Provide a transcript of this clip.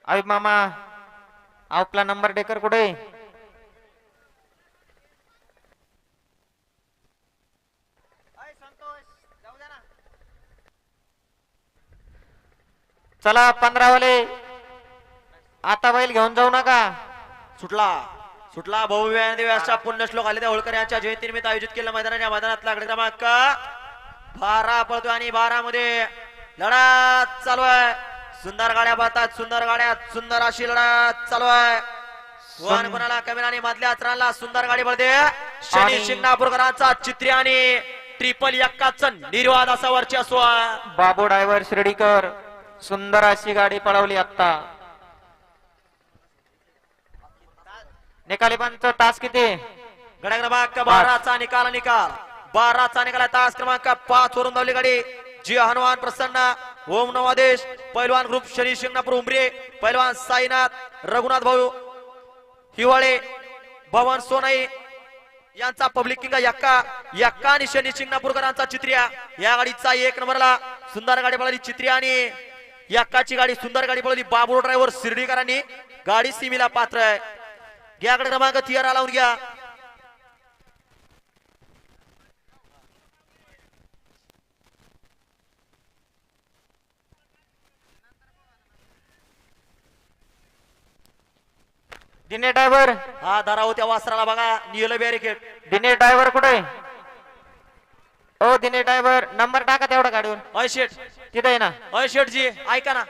अय मामा आपला नंबर डेकर कुठे? चला 15 वाले आता बैल घेऊन जाऊ नका. सुटला सुटला भव्य आणि दिव्य अशा पुण्यश्लोक आले त्या होळकर यांच्या जयंतीनिमित्त आयोजित केलं मैदानाच्या मैदानातला गट क्रमांक 12 पळतोय आणि 12 मध्ये लढत चालू आहे. सुंदर गाड्या पळतात, सुंदर गाड्या, सुंदर अशी लढत चालू आहे. कोण कोणाला कमी आणि मधल्या अतराला सुंदर गाडी पळते. शनी शिंगणापूरकरांचा चित्री आणि ट्रिपल एक्काच निर्वाद असा वर्चस्व आहे. बाबू ड्रायव्हर शिर्डीकर सुंदर अशी गाडी पळवली आता. निकाली पंच तास किती? गड्या क्रमांक 12चा निकाल 12चा निकाल तास क्रमांक 5 वरून धावली गाडी. जी हनुमान प्रसन्न ओम नवादेश पैलवान ग्रुप शनी शिंगणापूर उमरे पैलवान साईनाथ रघुनाथ भाऊ हिवाळे भवन सोनाई यांचा पब्लिक किंग यक्का आणि शनी शिंगणापूरकरांचा चित्रिया या गाडीचा 1 नंबरला सुंदर गाडी पळाली. चित्रिया आणि यक्काची गाडी सुंदर गाडी पळवली. बाबू ड्रायव्हर शिर्डीकरांनी गाडी सीमेला पात्र आहे. घ्याकडे क्रमांक थियारा लावून घ्या. दिनेश ड्रायव्हर हा धरा होत्या वासराला बघा नियल बॅरिकेड. दिनेश ड्रायव्हर कुठे? ओ दिनेश ड्रायव्हर नंबर टाका तेवढा गाडीवर. अय शेठ तिथे आहे ना. अय शेठ जी ऐका ना.